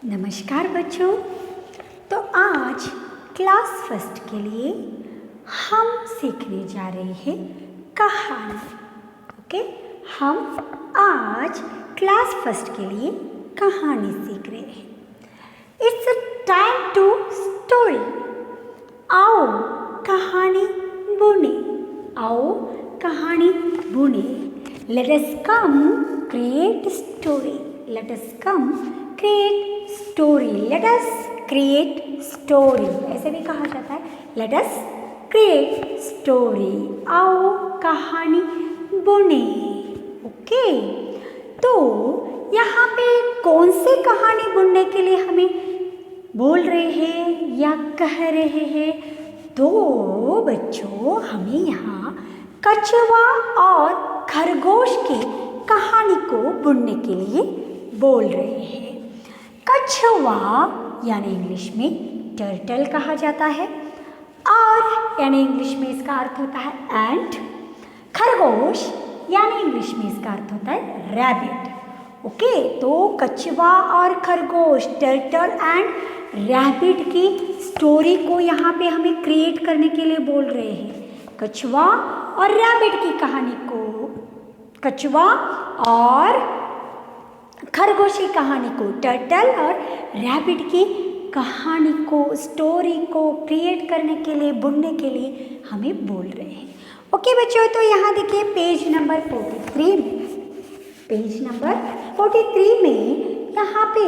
नमस्कार बच्चों। तो आज क्लास फर्स्ट के लिए हम सीखने जा रहे हैं कहानी। ओके, हम आज क्लास फर्स्ट के लिए कहानी सीख रहे हैं। It's time to story. आओ कहानी बुने, आओ कहानी बुने। Let us come create story, let us come create story, let us create story, ऐसे भी कहा जाता है, लेट अस क्रिएट स्टोरी। आओ कहानी बुने। ओके, तो यहाँ पे कौन सी कहानी बुनने के लिए हमें बोल रहे हैं या कह रहे हैं? तो बच्चों, हमें यहाँ कछुआ और खरगोश की कहानी को बुनने के लिए बोल रहे हैं। कछुआ यानी इंग्लिश में टर्टल कहा जाता है, और यानी इंग्लिश में इसका अर्थ होता है एंट। खरगोश यानी इंग्लिश में इसका अर्थ होता है रैबिट। ओके, तो कछुआ और खरगोश, टर्टल एंड रैबिट की स्टोरी को यहाँ पे हमें क्रिएट करने के लिए बोल रहे हैं। कछुआ और रैबिट की कहानी को, कछुआ और खरगोश की कहानी को, टर्टल और रैबिट की कहानी को, स्टोरी को क्रिएट करने के लिए, बुनने के लिए हमें बोल रहे हैं। ओके बच्चों, तो यहाँ देखिए पेज नंबर 43 में, पेज नंबर 43 में यहाँ पे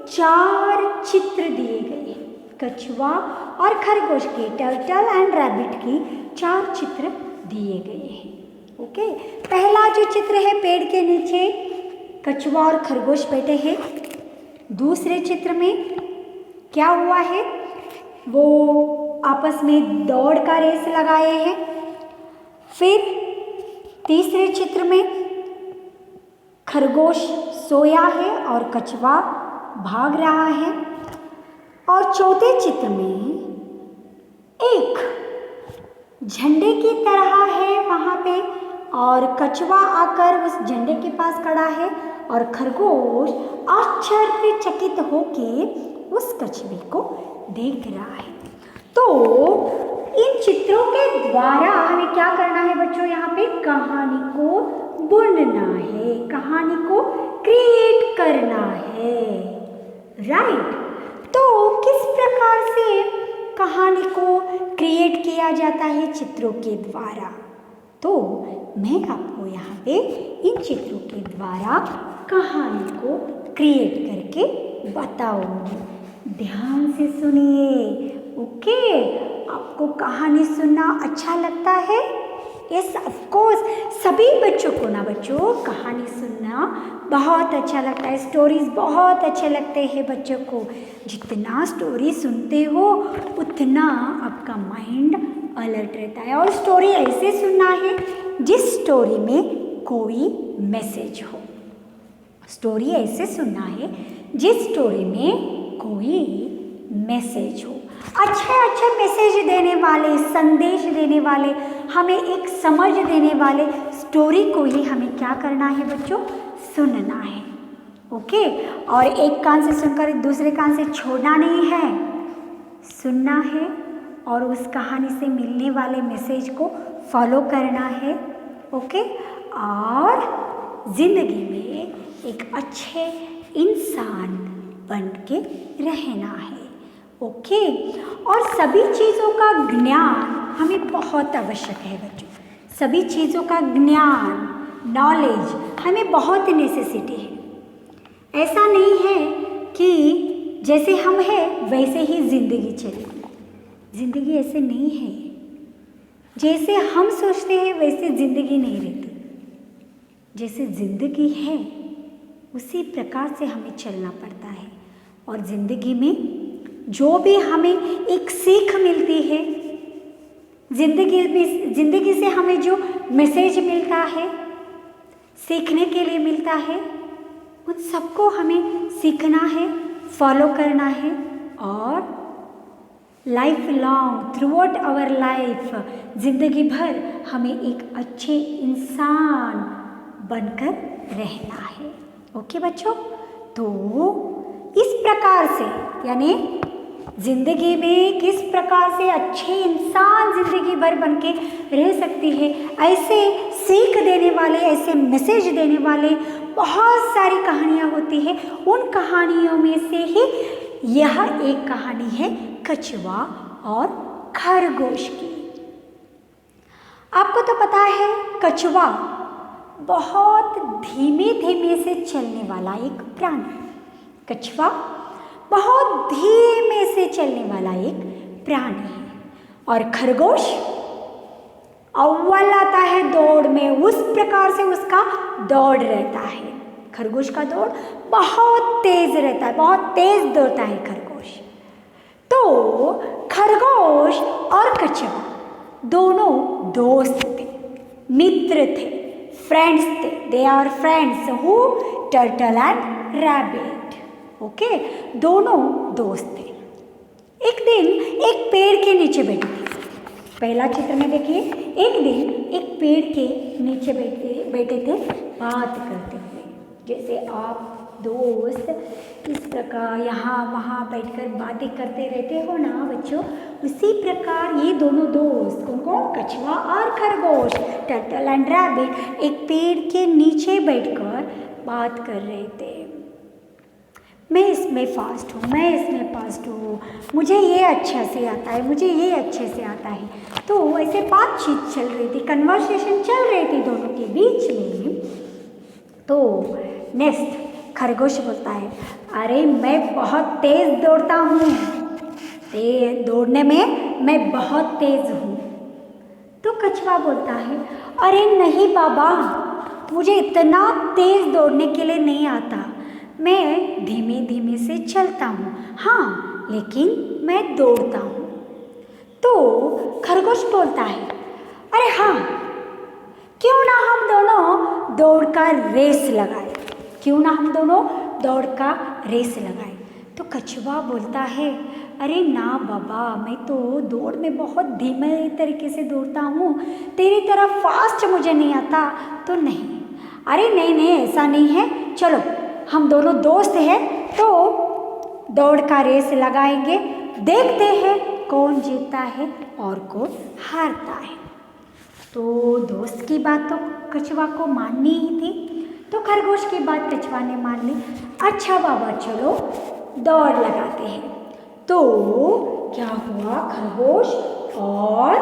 4 चित्र दिए गए हैं। कछुआ और खरगोश के, टर्टल एंड रैबिट की 4 चित्र दिए गए हैं। ओके, पहला जो चित्र है, पेड़ के नीचे कछुआ और खरगोश बैठे हैं। दूसरे चित्र में क्या हुआ है, वो आपस में दौड़ का रेस लगाए हैं। फिर तीसरे चित्र में खरगोश सोया है और कछुआ भाग रहा है। और चौथे चित्र में एक झंडे की तरह है वहाँ पे, और कछुआ आकर उस झंडे के पास खड़ा है और खरगोश आश्चर्यचकित होके उस कछुए को देख रहा है। तो इन चित्रों के द्वारा हमें क्या करना है बच्चों? यहाँ पे कहानी को बुनना है, कहानी को क्रिएट करना है, राइट? तो किस प्रकार से कहानी को क्रिएट किया जाता है? चित्रों के द्वारा। तो मैं आपको यहाँ पे इन चित्रों के द्वारा कहानी को क्रिएट करके बताऊंगी। ध्यान से सुनिए। ओके, आपको कहानी सुनना अच्छा लगता है? यस, ऑफ कोर्स, सभी बच्चों को ना बच्चों कहानी सुनना बहुत अच्छा लगता है। स्टोरीज बहुत अच्छे लगते हैं बच्चों को। जितना स्टोरी सुनते हो उतना आपका माइंड अलर्ट रहता है। और स्टोरी ऐसे सुनना है जिस स्टोरी में कोई मैसेज हो। स्टोरी ऐसे सुनना है जिस स्टोरी में कोई मैसेज हो। अच्छे मैसेज देने वाले, संदेश देने वाले, हमें एक समझ देने वाले स्टोरी को ही हमें क्या करना है बच्चों? सुनना है। ओके, और एक कान से सुनकर दूसरे कान से छोड़ना नहीं है, सुनना है और उस कहानी से मिलने वाले मैसेज को फॉलो करना है। ओके, और ज़िंदगी में एक अच्छे इंसान बन के रहना है। ओके, और सभी चीज़ों का ज्ञान हमें बहुत आवश्यक है बच्चों। सभी चीज़ों का ज्ञान, नॉलेज हमें बहुत नेसेसिटी है। ऐसा नहीं है कि जैसे हम हैं वैसे ही ज़िंदगी चलेगी। ज़िंदगी ऐसे नहीं है। जैसे हम सोचते हैं वैसे ज़िंदगी नहीं रहती। जैसे ज़िंदगी है उसी प्रकार से हमें चलना पड़ता है। और ज़िंदगी में जो भी हमें एक सीख मिलती है, ज़िंदगी से हमें जो मैसेज मिलता है, सीखने के लिए मिलता है, उन सबको हमें सीखना है, फॉलो करना है और life long, throughout our life, ज़िंदगी भर हमें एक अच्छे इंसान बनकर रहना है। ओके बच्चों, तो इस प्रकार से, यानी जिंदगी में किस प्रकार से अच्छे इंसान जिंदगी भर बन के रह सकती है, ऐसे सीख देने वाले, ऐसे मैसेज देने वाले बहुत सारी कहानियाँ होती है। उन कहानियों में से ही यह एक कहानी है कछुआ और खरगोश की। आपको तो पता है कछुआ बहुत धीमे धीमे से चलने वाला एक प्राणी, कछुआ बहुत धीमे से चलने वाला एक प्राणी है। और खरगोश अव्वल आता है दौड़ में, उस प्रकार से उसका दौड़ रहता है। खरगोश का दौड़ बहुत तेज रहता है, बहुत तेज दौड़ता है खरगोश। तो खरगोश और कछुआ दोनों दोस्त थे, मित्र थे, फ्रेंड्स थे। They are friends who turtle and rabbit. Okay, दोनों दोस्त थे। एक दिन एक पेड़ के नीचे बैठे थे। पहला चित्र में देखिए, एक दिन एक पेड़ के नीचे बैठे थे बात करते हुए। जैसे आप दोस्त इस प्रकार यहाँ वहाँ बैठकर बातें करते रहते हो ना बच्चों, उसी प्रकार ये दोनों दोस्त, कौन कौन, कछुआ और खरगोश, टर्टल एंड रैबिट, एक पेड़ के नीचे बैठकर बात कर रहे थे। मैं इसमें फास्ट हूँ, मैं इसमें फास्ट हूँ, मुझे ये अच्छे से आता है, मुझे ये अच्छे से आता है। तो ऐसे बातचीत चल रही थी, कन्वर्सेशन चल रही थी दोनों के बीच में। तो नेक्स्ट खरगोश बोलता है, अरे मैं बहुत तेज़ दौड़ता हूँ, दौड़ने में मैं बहुत तेज़ हूँ। तो कछुआ बोलता है, अरे नहीं बाबा, मुझे इतना तेज़ दौड़ने के लिए नहीं आता, मैं धीमे धीमे से चलता हूँ, हाँ लेकिन मैं दौड़ता हूँ। तो खरगोश बोलता है, अरे हाँ, क्यों ना हम दोनों दौड़ का रेस लगाए, क्यों ना हम दोनों दौड़ का रेस लगाए। तो कछुआ बोलता है, अरे ना बाबा, मैं तो दौड़ में बहुत धीमे तरीके से दौड़ता हूँ, तेरी तरह फास्ट मुझे नहीं आता। तो नहीं, अरे नहीं नहीं, ऐसा नहीं है, चलो हम दोनों दोस्त हैं तो दौड़ का रेस लगाएंगे, देखते हैं कौन जीतता है और कौन हारता है। तो दोस्त की बात तो कछुआ को माननी ही थी, तो खरगोश की बात कछुआ ने मान ली। अच्छा बाबा, चलो दौड़ लगाते हैं। तो क्या हुआ, खरगोश और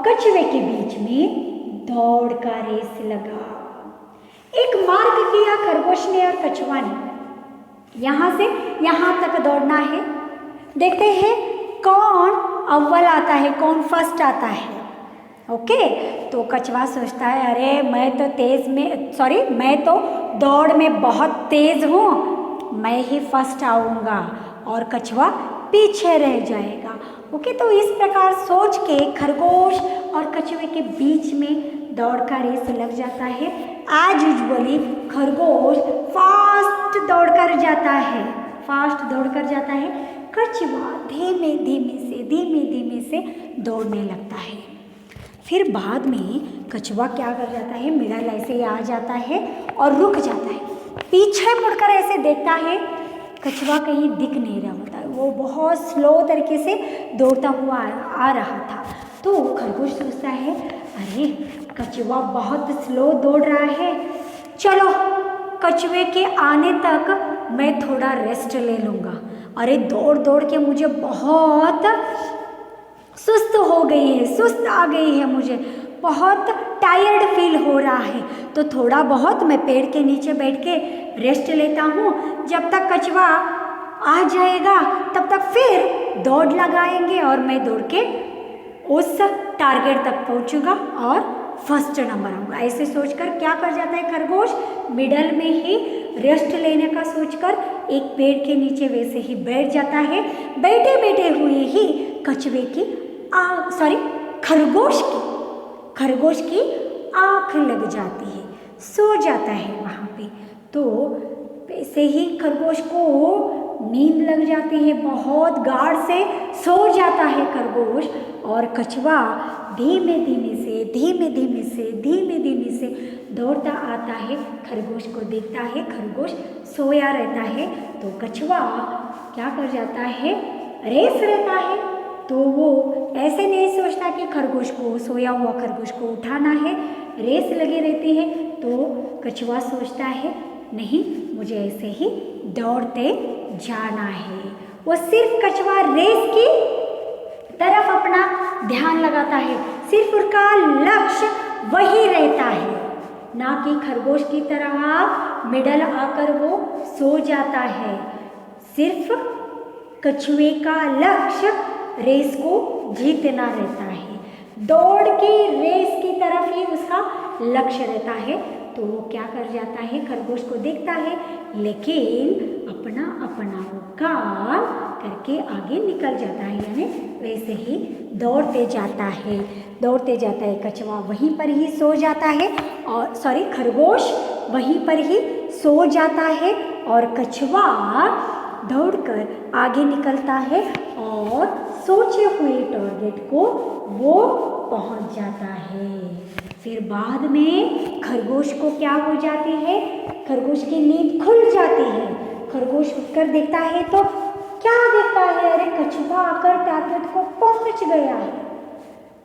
कछुए के बीच में दौड़ का रेस लगा। एक मार्ग किया खरगोश ने और कछुआ ने, यहाँ से यहाँ तक दौड़ना है, देखते हैं कौन अव्वल आता है, कौन फर्स्ट आता है। ओके, तो कछुआ सोचता है, अरे मैं तो दौड़ में बहुत तेज हूँ, मैं ही फर्स्ट आऊँगा और कछुआ पीछे रह जाएगा। ओके, तो इस प्रकार सोच के खरगोश और कछुए के बीच में दौड़ का रेस लग जाता है। एज यूजुअली खरगोश फास्ट दौड़ कर जाता है, कछुआ धीमे धीमे से दौड़ने लगता है। फिर बाद में कछुआ क्या कर जाता है, मिडल ऐसे आ जाता है और रुक जाता है, पीछे मुड़कर ऐसे देखता है, कछुआ कहीं दिख नहीं रहा होता है, वो बहुत स्लो तरीके से दौड़ता हुआ आ रहा था। तो खरगोश सोचता है, अरे कछुआ बहुत स्लो दौड़ रहा है, चलो कछुए के आने तक मैं थोड़ा रेस्ट ले लूँगा। अरे दौड़ दौड़ के मुझे बहुत सुस्त आ गई है, मुझे बहुत टायर्ड फील हो रहा है, तो थोड़ा बहुत मैं पेड़ के नीचे बैठ के रेस्ट लेता हूँ, जब तक कछुआ आ जाएगा तब तक फिर दौड़ लगाएंगे और मैं दौड़ के उस टारगेट तक पहुँचूंगा और फर्स्ट नंबर आऊँगा। ऐसे सोचकर क्या कर जाता है खरगोश, मिडल में ही रेस्ट लेने का सोचकर एक पेड़ के नीचे वैसे ही बैठ जाता है। बैठे बैठे हुए ही कछुए की खरगोश की आँख लग जाती है, सो जाता है वहाँ पे। तो वैसे ही खरगोश को नींद लग जाती है, बहुत गाढ़ से सो जाता है खरगोश, और कछुआ धीमे धीमे से दौड़ता आता है, खरगोश को देखता है। खरगोश सोया रहता है तो कछुआ क्या कर जाता है, रेस रहता है। तो वो ऐसे नहीं सोचता कि खरगोश को, सोया हुआ खरगोश को उठाना है, रेस लगी रहती है। तो कछुआ सोचता है नहीं, मुझे ऐसे ही दौड़ते जाना है। वो सिर्फ कछुआ रेस की तरफ अपना ध्यान लगाता है, सिर्फ उसका लक्ष्य वही रहता है, ना कि खरगोश की तरह मिडल आकर वो सो जाता है। सिर्फ कछुए का लक्ष्य रेस को जीतना रहता है, दौड़ की रेस की तरफ ही उसका लक्ष्य रहता है। तो वो क्या कर जाता है, खरगोश को देखता है लेकिन अपना अपना वो काम करके आगे निकल जाता है, यानी वैसे ही दौड़ते जाता है, दौड़ते जाता है। कछुआ वहीं पर ही सो जाता है, और खरगोश वहीं पर ही सो जाता है और कछुआ दौड़कर आगे निकलता है और सोचे हुए टारगेट को वो पहुंच जाता है। फिर बाद में खरगोश को क्या हो जाती है, खरगोश की नींद खुल जाती है। खरगोश उठकर देखता है तो क्या देखता है, अरे कछुआ आकर टारगेट को पहुंच गया है।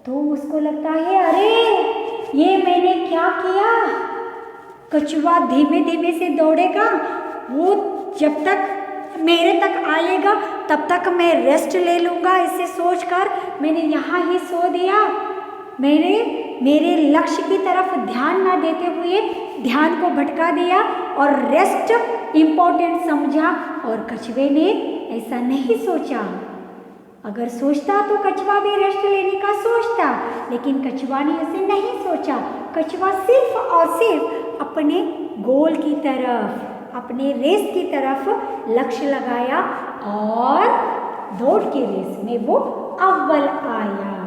तो उसको लगता है अरे ये मैंने क्या किया, कछुआ धीमे धीमे से दौड़ेगा, वो जब तक मेरे तक आएगा तब तक मैं रेस्ट ले लूँगा। इसे सोचकर मैंने यहाँ ही सो दिया, मेरे लक्ष्य की तरफ ध्यान ना देते हुए ध्यान को भटका दिया और रेस्ट इम्पोर्टेंट समझा। और कछुए ने ऐसा नहीं सोचा, अगर सोचता तो कछुआ भी रेस्ट लेने का सोचता, लेकिन कछुआ ने ऐसे नहीं सोचा। कछुआ सिर्फ और सिर्फ अपने गोल की तरफ, अपने रेस की तरफ लक्ष्य लगाया और दौड़ की रेस में वो अव्वल आया।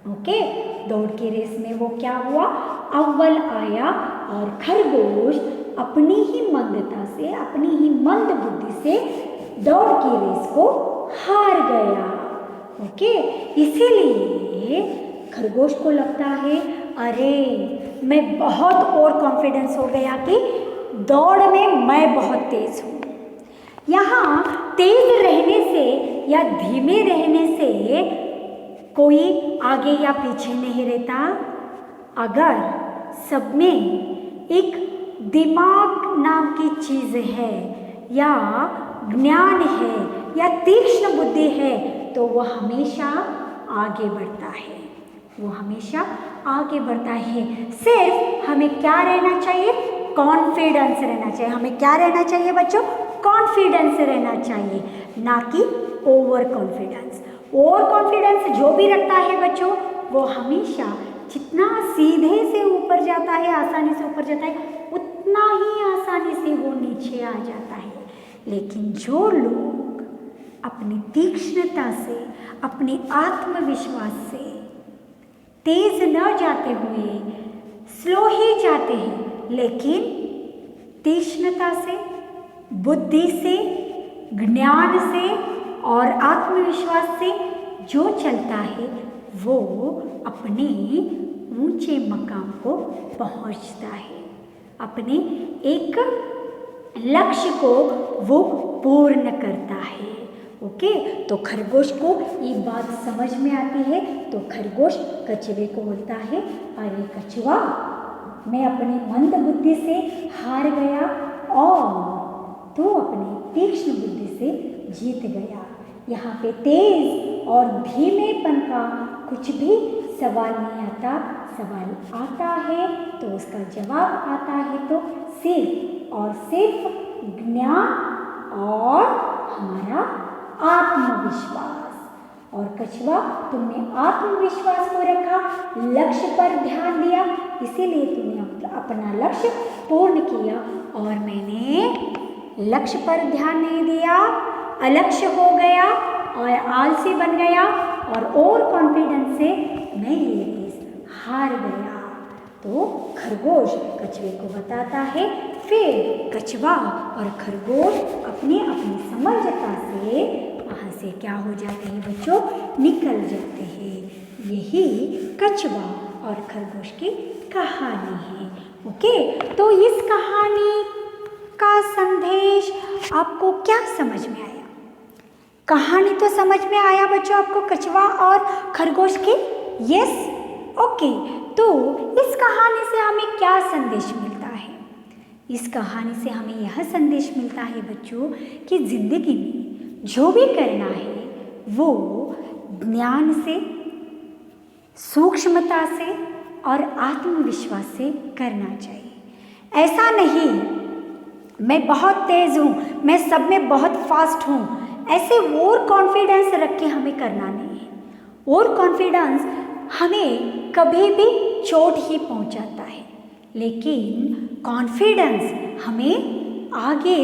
ओके, दौड़ की रेस में वो क्या हुआ, अव्वल आया। और खरगोश अपनी ही मंदता से, अपनी ही मंद बुद्धि से दौड़ की रेस को हार गया। ओके, इसीलिए खरगोश को लगता है अरे मैं बहुत और कॉन्फिडेंस हो गया कि दौड़ में मैं बहुत तेज हूँ। यहाँ तेज रहने से या धीमे रहने से कोई आगे या पीछे नहीं रहता। अगर सब में एक दिमाग नाम की चीज़ है या ज्ञान है या तीक्ष्ण बुद्धि है तो वह हमेशा आगे बढ़ता है, वो हमेशा आगे बढ़ता है। सिर्फ हमें क्या रहना चाहिए, कॉन्फिडेंस रहना चाहिए। हमें क्या रहना चाहिए बच्चों, कॉन्फिडेंस रहना चाहिए, ना कि ओवर कॉन्फिडेंस। ओवर कॉन्फिडेंस जो भी रखता है बच्चों, वो हमेशा जितना सीधे से ऊपर जाता है, आसानी से ऊपर जाता है, उतना ही आसानी से वो नीचे आ जाता है। लेकिन जो लोग अपनी तीक्ष्णता से, अपने आत्मविश्वास से तेज न जाते हुए स्लो ही जाते हैं, लेकिन तीक्ष्णता से, बुद्धि से, ज्ञान से और आत्मविश्वास से जो चलता है वो अपने ऊंचे मकाम को पहुंचता है, अपने एक लक्ष्य को वो पूर्ण करता है। ओके, तो खरगोश को ये बात समझ में आती है। तो खरगोश कछुए को बोलता है अरे कछुआ, मैं अपनी मंद बुद्धि से हार गया और तू अपनी तीक्ष्ण बुद्धि से जीत गया। यहाँ पे तेज और धीमेपन का कुछ भी सवाल नहीं आता। सवाल आता है तो उसका जवाब आता है तो सिर्फ और सिर्फ ज्ञान और हमारा आत्मविश्वास। और कछुआ, तुमने आत्मविश्वास को रखा, लक्ष्य पर ध्यान दिया, इसीलिए तुमने अपना लक्ष्य पूर्ण किया। और मैंने लक्ष्य पर ध्यान नहीं दिया, अलक्ष्य हो गया और आलसी बन गया और ओवर कॉन्फिडेंस से मैं ये रेस हार गया। तो खरगोश कछुए को बताता है। फिर कछुआ और खरगोश अपनी अपनी समझता से वहाँ से क्या हो जाते हैं बच्चों, निकल जाते हैं। यही कछुआ और खरगोश की कहानी है। ओके, तो इस कहानी का संदेश आपको क्या समझ में आया? कहानी तो समझ में आया बच्चों आपको, कछुआ और खरगोश की? Yes, okay. तो इस कहानी से हमें क्या संदेश मिलता है? इस कहानी से हमें यह संदेश मिलता है बच्चों कि जिंदगी में जो भी करना है वो ज्ञान से, सूक्ष्मता से और आत्मविश्वास से करना चाहिए। ऐसा नहीं मैं बहुत तेज हूँ, मैं सब में बहुत फास्ट हूँ, ऐसे ओवर कॉन्फिडेंस रख के हमें करना नहीं है। ओवर कॉन्फिडेंस हमें कभी भी चोट ही पहुँचाता है, लेकिन कॉन्फिडेंस हमें आगे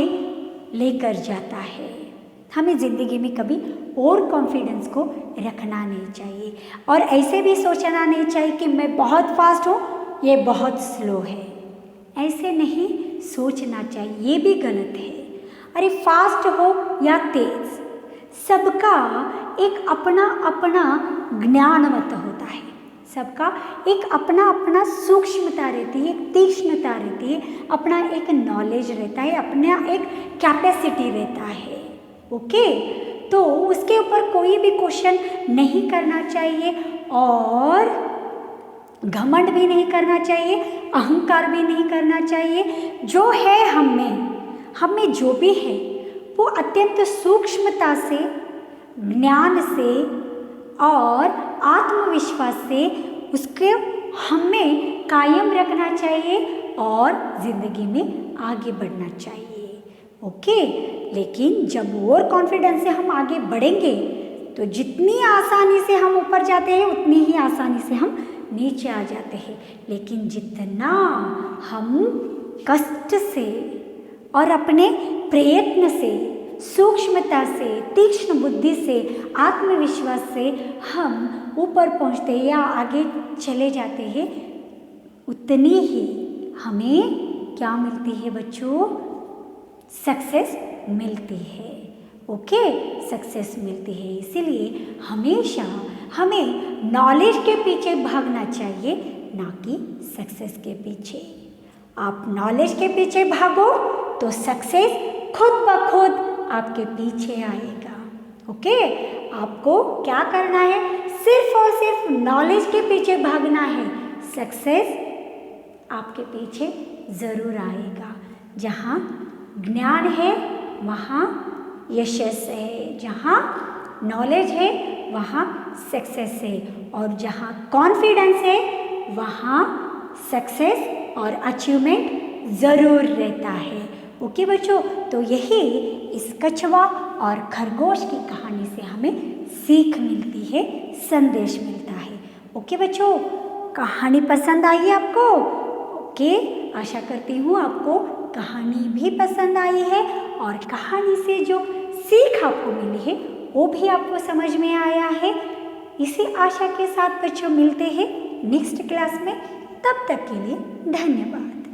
लेकर जाता है। हमें ज़िंदगी में कभी ओवर कॉन्फिडेंस को रखना नहीं चाहिए और ऐसे भी सोचना नहीं चाहिए कि मैं बहुत फास्ट हूँ, ये बहुत स्लो है। ऐसे नहीं सोचना चाहिए, ये भी गलत है। अरे फास्ट हो या तेज, सबका एक अपना अपना ज्ञानवत होता है, सबका एक अपना अपना सूक्ष्मता रहती है, एक तीक्ष्णता रहती है, अपना एक नॉलेज रहता है, अपना एक कैपेसिटी रहता है। ओके, तो उसके ऊपर कोई भी क्वेश्चन नहीं करना चाहिए और घमंड भी नहीं करना चाहिए, अहंकार भी नहीं करना चाहिए। जो है हम में जो भी है वो अत्यंत सूक्ष्मता से, ज्ञान से और आत्मविश्वास से उसके हमें कायम रखना चाहिए और ज़िंदगी में आगे बढ़ना चाहिए। ओके, लेकिन जब ओवर कॉन्फिडेंस से हम आगे बढ़ेंगे तो जितनी आसानी से हम ऊपर जाते हैं उतनी ही आसानी से हम नीचे आ जाते हैं। लेकिन जितना हम कष्ट से और अपने प्रयत्न से, सूक्ष्मता से, तीक्ष्ण बुद्धि से, आत्मविश्वास से हम ऊपर पहुंचते हैं या आगे चले जाते हैं, उतनी ही हमें क्या मिलती है बच्चों? सक्सेस मिलती है। ओके, सक्सेस मिलती है। इसीलिए हमेशा हमें नॉलेज के पीछे भागना चाहिए, ना कि सक्सेस के पीछे। आप नॉलेज के पीछे भागो तो सक्सेस खुद ब खुद आपके पीछे आएगा। ओके, आपको क्या करना है? सिर्फ और सिर्फ नॉलेज के पीछे भागना है, सक्सेस आपके पीछे ज़रूर आएगा। जहाँ ज्ञान है वहाँ यशस्वी है, जहाँ नॉलेज है वहाँ सक्सेस है, और जहाँ कॉन्फिडेंस है वहाँ सक्सेस और अचीवमेंट ज़रूर रहता है। ओके बच्चों, तो यही इस कछुआ और खरगोश की कहानी से हमें सीख मिलती है, संदेश मिलता है। ओके बच्चों, कहानी पसंद आई आपको? ओके, आशा करती हूँ आपको कहानी भी पसंद आई है और कहानी से जो सीख आपको मिली है वो भी आपको समझ में आया है। इसी आशा के साथ बच्चों मिलते हैं नेक्स्ट क्लास में। तब तक के लिए धन्यवाद।